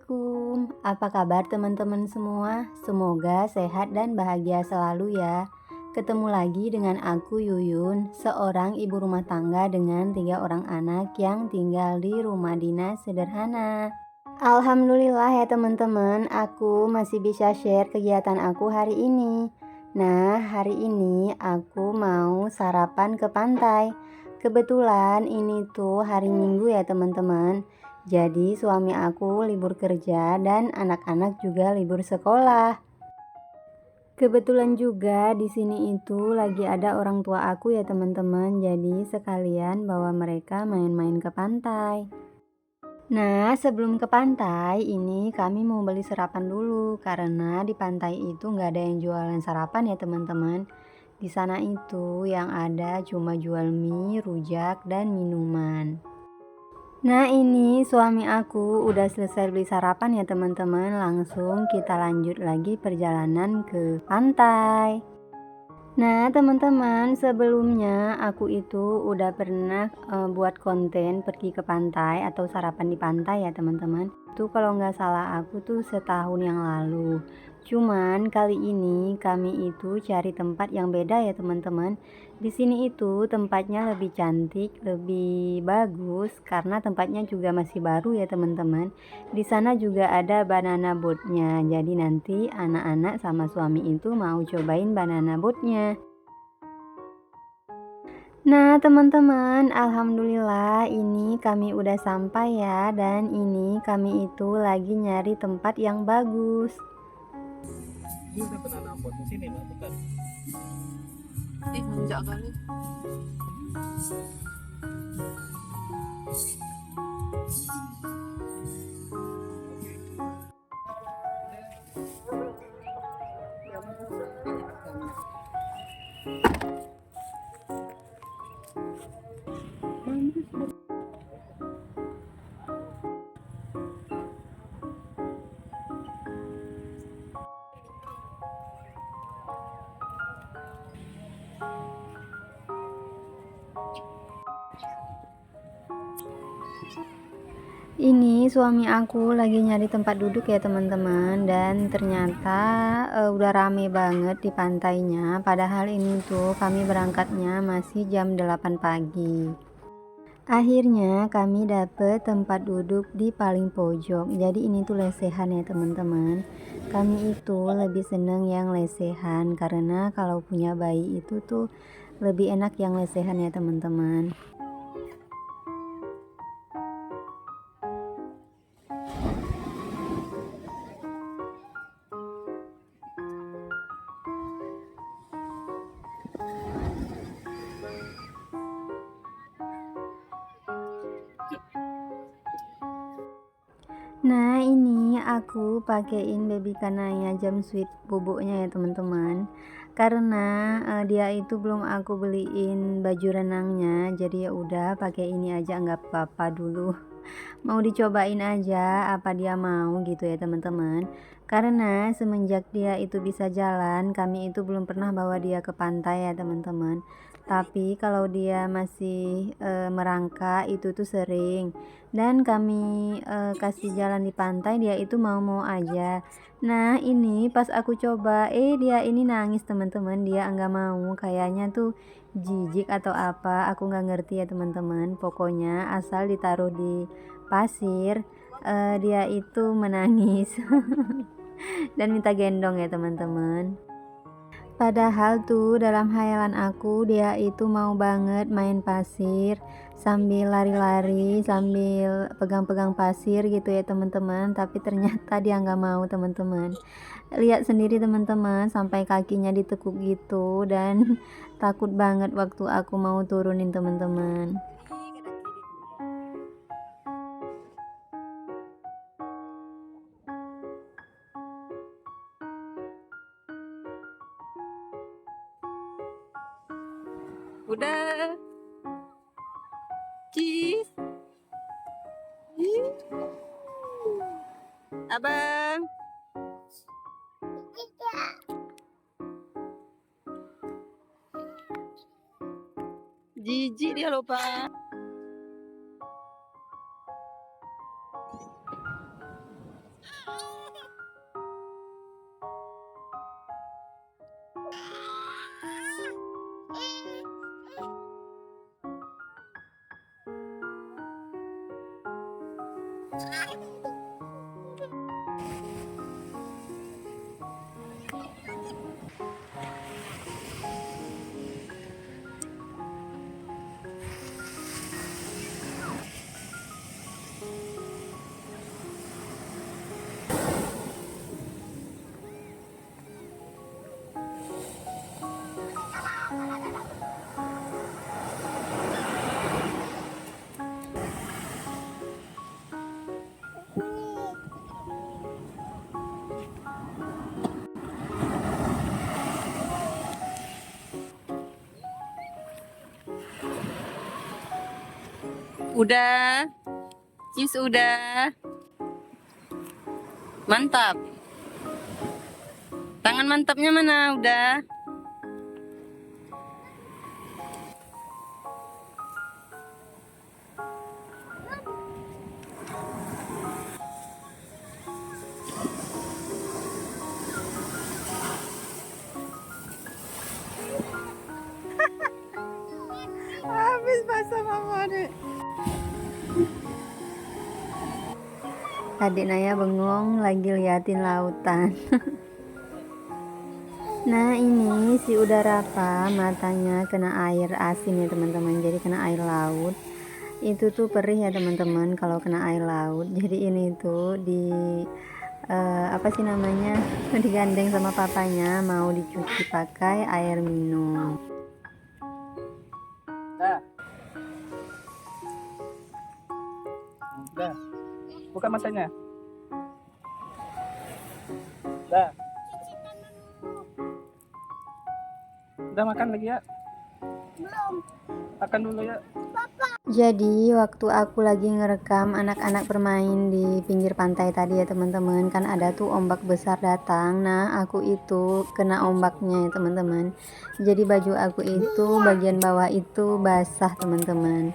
Assalamualaikum, apa kabar teman-teman semua? Semoga sehat dan bahagia selalu ya. Ketemu lagi dengan aku Yuyun, seorang ibu rumah tangga dengan 3 orang anak yang tinggal di rumah dinas sederhana. Alhamdulillah ya teman-teman, aku masih bisa share kegiatan aku hari ini. Nah, hari ini aku mau sarapan ke pantai. Kebetulan ini tuh hari Minggu ya teman-teman. Jadi suami aku libur kerja dan anak-anak juga libur sekolah. Kebetulan juga di sini itu lagi ada orang tua aku ya teman-teman. Jadi sekalian bawa mereka main-main ke pantai. Nah, sebelum ke pantai ini kami mau beli sarapan dulu karena di pantai itu nggak ada yang jualan sarapan ya teman-teman. Di sana itu yang ada cuma jual mie, rujak, dan minuman. Nah, ini suami aku udah selesai beli sarapan ya teman-teman. Langsung kita lanjut lagi perjalanan ke pantai. Nah, teman-teman, sebelumnya aku itu udah pernah buat konten pergi ke pantai atau sarapan di pantai ya, teman-teman. Itu kalau nggak salah aku tuh setahun yang lalu. Cuman kali ini kami itu cari tempat yang beda ya, teman-teman. Di sini itu tempatnya lebih cantik, lebih bagus karena tempatnya juga masih baru ya, teman-teman. Di sana juga ada banana boatnya. Jadi nanti anak-anak sama suami itu mau cobain banana boatnya. Nah, teman-teman, alhamdulillah ini kami udah sampai ya, dan ini kami itu lagi nyari tempat yang bagus. Ini udah pernah nambah di sini, Nak, bukan? Ih, nanjak kali. Ini suami aku lagi nyari tempat duduk ya teman-teman, dan ternyata udah rame banget di pantainya. Padahal ini tuh kami berangkatnya masih jam 8 pagi. Akhirnya kami dapet tempat duduk di paling pojok. Jadi ini tuh lesehan ya teman-teman. Kami itu lebih seneng yang lesehan karena kalau punya bayi itu tuh lebih enak yang lesehan ya teman-teman. Nah, ini aku pakein baby kanaya jumpsuit bubuknya ya teman-teman. Karena dia itu belum aku beliin baju renangnya, jadi ya udah pakai ini aja nggak apa-apa dulu. Mau dicobain aja apa dia mau gitu ya teman-teman. Karena semenjak dia itu bisa jalan, kami itu belum pernah bawa dia ke pantai ya teman-teman. Tapi kalau dia masih merangkak itu tuh sering, dan kami kasih jalan di pantai dia itu mau-mau aja. Nah, ini pas aku coba dia ini nangis teman-teman, dia nggak mau, kayaknya tuh jijik atau apa, aku nggak ngerti ya teman-teman. Pokoknya asal ditaruh di pasir dia itu menangis dan minta gendong ya teman-teman. Padahal tuh dalam hayalan aku dia itu mau banget main pasir sambil lari-lari, sambil pegang-pegang pasir gitu ya teman-teman. Tapi ternyata dia nggak mau teman-teman. Lihat sendiri teman-teman, sampai kakinya ditekuk gitu, dan takut banget waktu aku mau turunin teman-teman. Udah. Cheese. Ih. Abang. Jijik dia lupa. Udah. Cis udah. Mantap. Tangan mantapnya mana? Udah. Habis basah mama deh. Adik Naya bengong lagi liatin lautan. Nah ini si Udarapa matanya kena air asin ya teman-teman, jadi kena air laut. Itu tuh perih ya teman-teman kalau kena air laut. Jadi ini tuh apa sih namanya, digandeng sama papanya mau dicuci pakai air minum. Dah. Dah. Buka matanya. Dah. Udah makan lagi ya? Belum. Makan dulu ya. Jadi waktu aku lagi ngerekam anak-anak bermain di pinggir pantai tadi ya teman-teman, kan ada tuh ombak besar datang. Nah aku itu kena ombaknya ya teman-teman. Jadi baju aku itu bagian bawah itu basah teman-teman.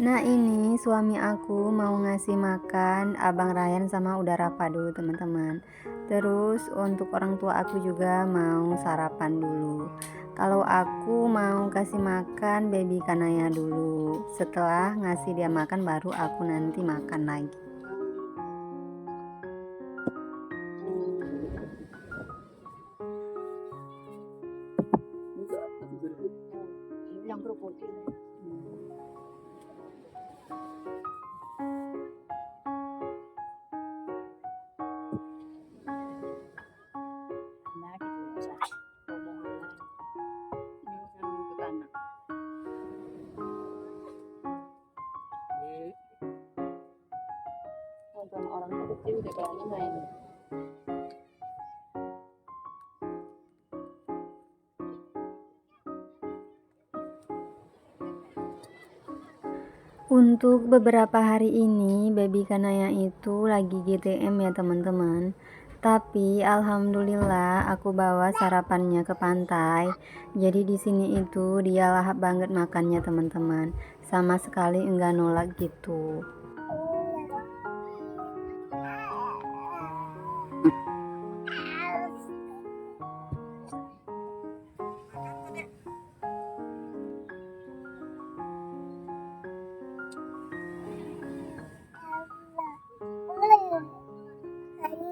Nah ini suami aku mau ngasih makan Abang Ryan sama Udarapa dulu teman-teman. Terus untuk orang tua aku juga mau sarapan dulu. Kalau aku mau kasih makan baby Kanaya dulu. Setelah ngasih dia makan baru aku nanti makan lagi. Yang berputih. Orang kecil udah berani main. Untuk beberapa hari ini baby Kanaya itu lagi GTM ya teman-teman. Tapi alhamdulillah aku bawa sarapannya ke pantai. Jadi di sini itu dia lahap banget makannya teman-teman. Sama sekali enggak nolak gitu.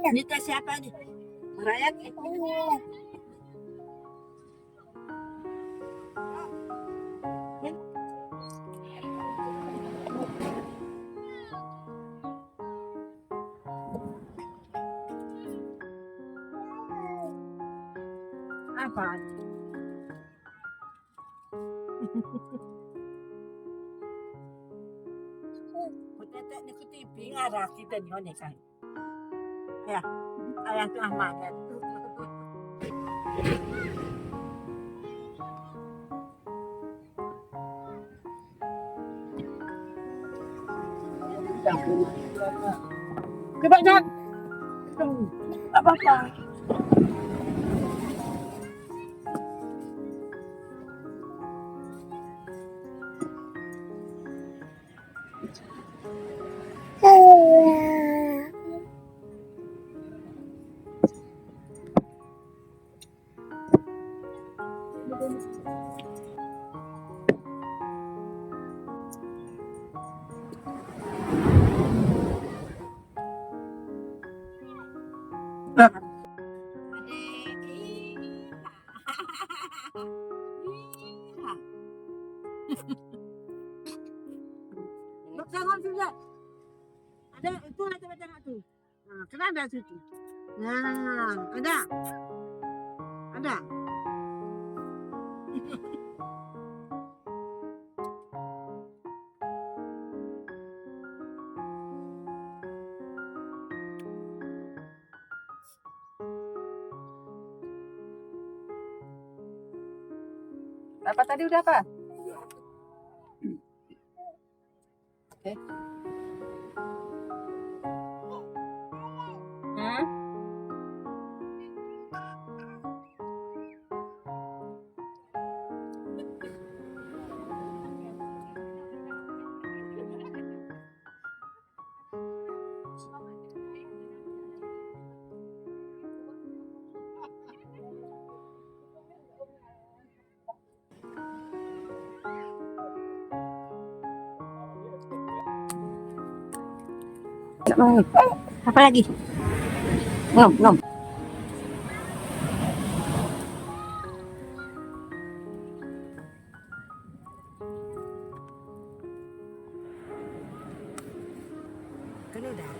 Ini teh siapa nih? Merayat nih. Apa? Tetek ni kutipi ngarah kita ni hone kan. Ya, ayah tengah makan. Kebanyak. Apa-apa. Jangan sudah. Ada itu ada tengah tuh. Nah, kena ada situ. Nah, ada. Ada. Apa tadi udah apa? Hmm? Apa lagi? Nom, nom. Kan udah.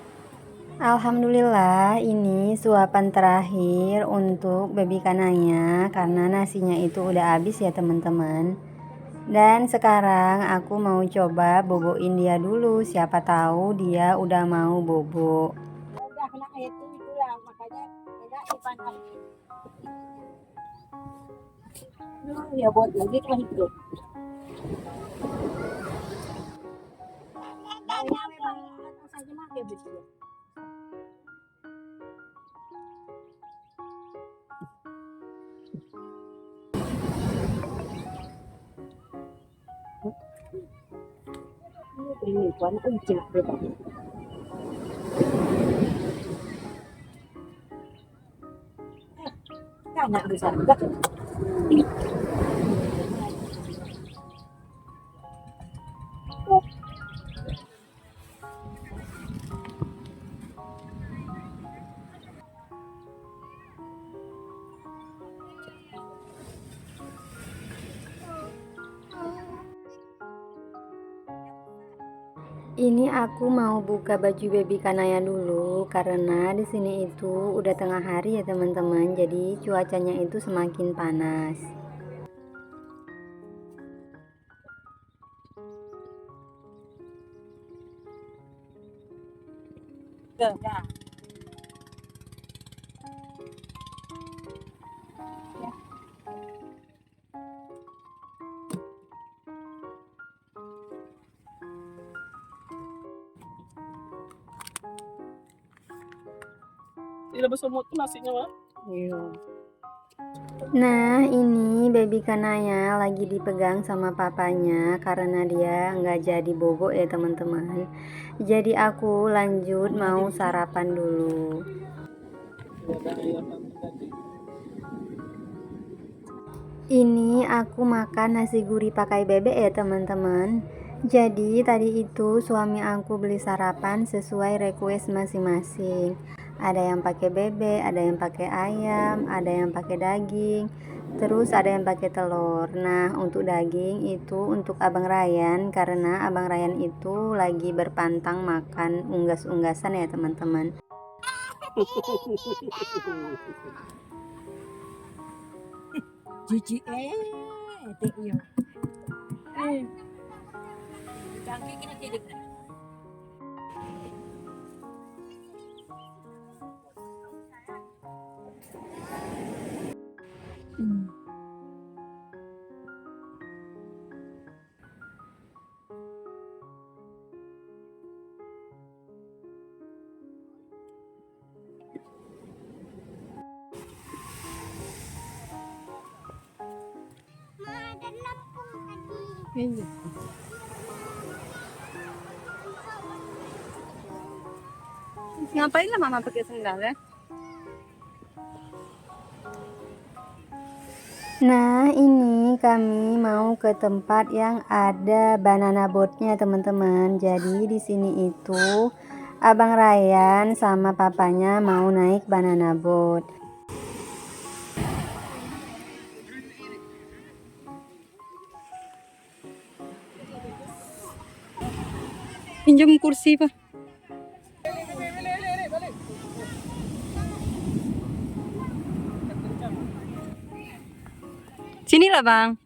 Alhamdulillah, ini suapan terakhir untuk baby Kanaya karena nasinya itu udah habis ya teman-teman. Dan sekarang aku mau coba boboin dia dulu, siapa tahu dia udah mau bobo. Udah kena air itu itulah makanya tidak dipandang. Ya buat lagi kan itu. Nah, memang saja makan begitu. Ini kan ujian betul. Anak besar juga. Ini aku mau buka baju baby Kanaya dulu karena di sini itu udah tengah hari ya teman-teman. Jadi cuacanya itu semakin panas. Enggak. Tidak bersemut tuh nasinya mah. Iya. Nah, ini baby Kanaya lagi dipegang sama papanya karena dia nggak jadi bobo ya teman-teman. Jadi aku lanjut mau sarapan dulu. Ada ayam tadi. Ini aku makan nasi gurih pakai bebek ya teman-teman. Jadi tadi itu suami aku beli sarapan sesuai request masing-masing. Ada yang pakai bebek, ada yang pakai ayam, ada yang pakai daging, terus ada yang pakai telur. Nah, untuk daging itu untuk Abang Ryan karena Abang Ryan itu lagi berpantang makan unggas-unggasan ya teman-teman. Cici iya. Canggih kena tidak. Ini. Ngapain lah mama pakai sendal ya? Nah, ini kami mau ke tempat yang ada banana boatnya teman-teman. Jadi di sini itu Abang Ryan sama papanya mau naik banana boat. Pinjam kursi, Pak. Sinilah, Bang.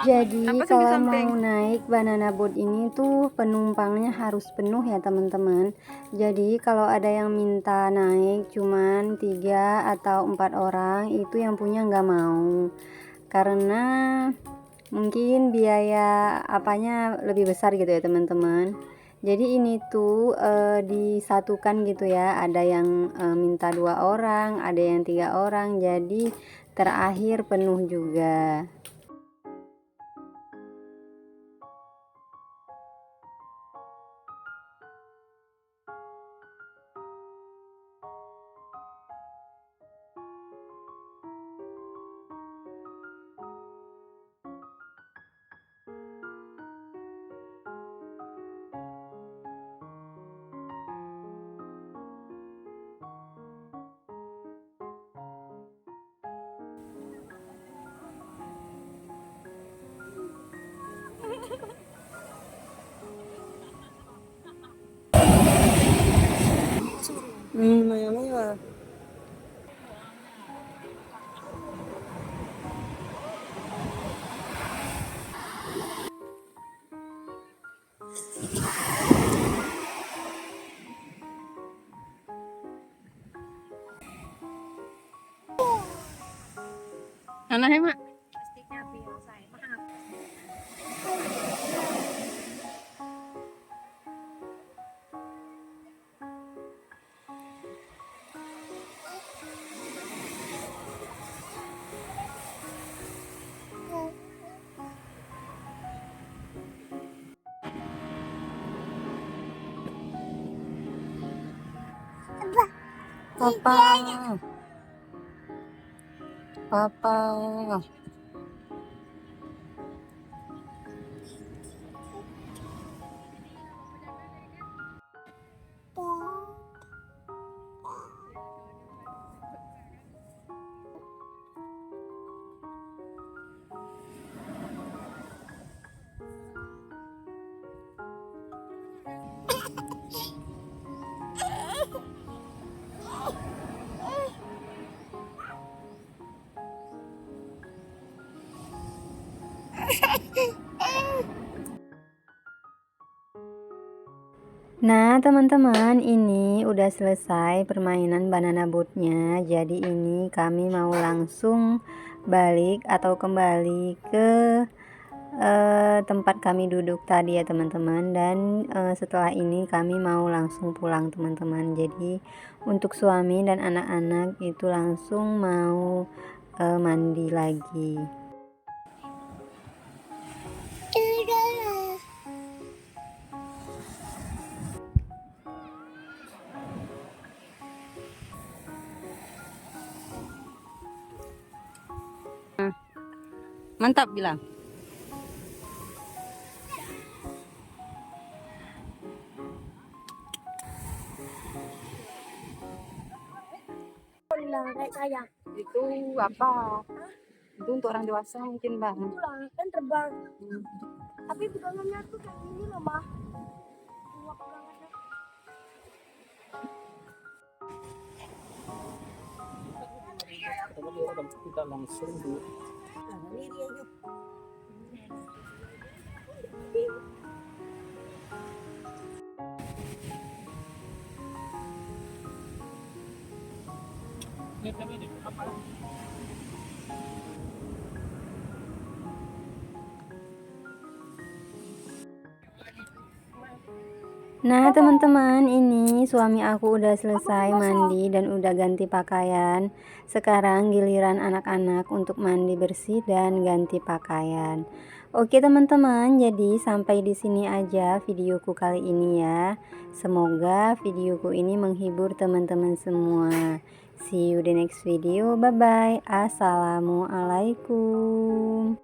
Jadi Apa tuh di kalau samping? mau naik banana boat ini tuh penumpangnya harus penuh ya teman-teman. Jadi kalau ada yang minta naik cuman 3 atau 4 orang itu yang punya nggak mau. Karena mungkin biaya apanya lebih besar gitu ya teman-teman. Jadi ini tuh disatukan gitu ya. Ada yang minta 2 orang, ada yang 3 orang. Jadi terakhir penuh juga. Maya-maya. Anaknya, Mak. Papa. Papa. Nah teman-teman, ini udah selesai permainan banana boatnya. Jadi ini kami mau langsung balik atau kembali ke tempat kami duduk tadi ya teman-teman. Dan setelah ini kami mau langsung pulang teman-teman. Jadi untuk suami dan anak-anak itu langsung mau mandi lagi. Mantap bilang. Sayang. Itu apa? Itu untuk orang dewasa mungkin, Bang. Itulah kan terbang. Tapi pegangannya tuh kayak gini loh, Mah. Dua pegangannya. Kalau kita langsung di Ini dia yuk. apa? Nah teman-teman, ini suami aku udah selesai mandi dan udah ganti pakaian. Sekarang giliran anak-anak untuk mandi bersih dan ganti pakaian. Oke teman-teman, jadi sampai di sini aja videoku kali ini ya. Semoga videoku ini menghibur teman-teman semua. See you the next video. Bye bye. Assalamualaikum.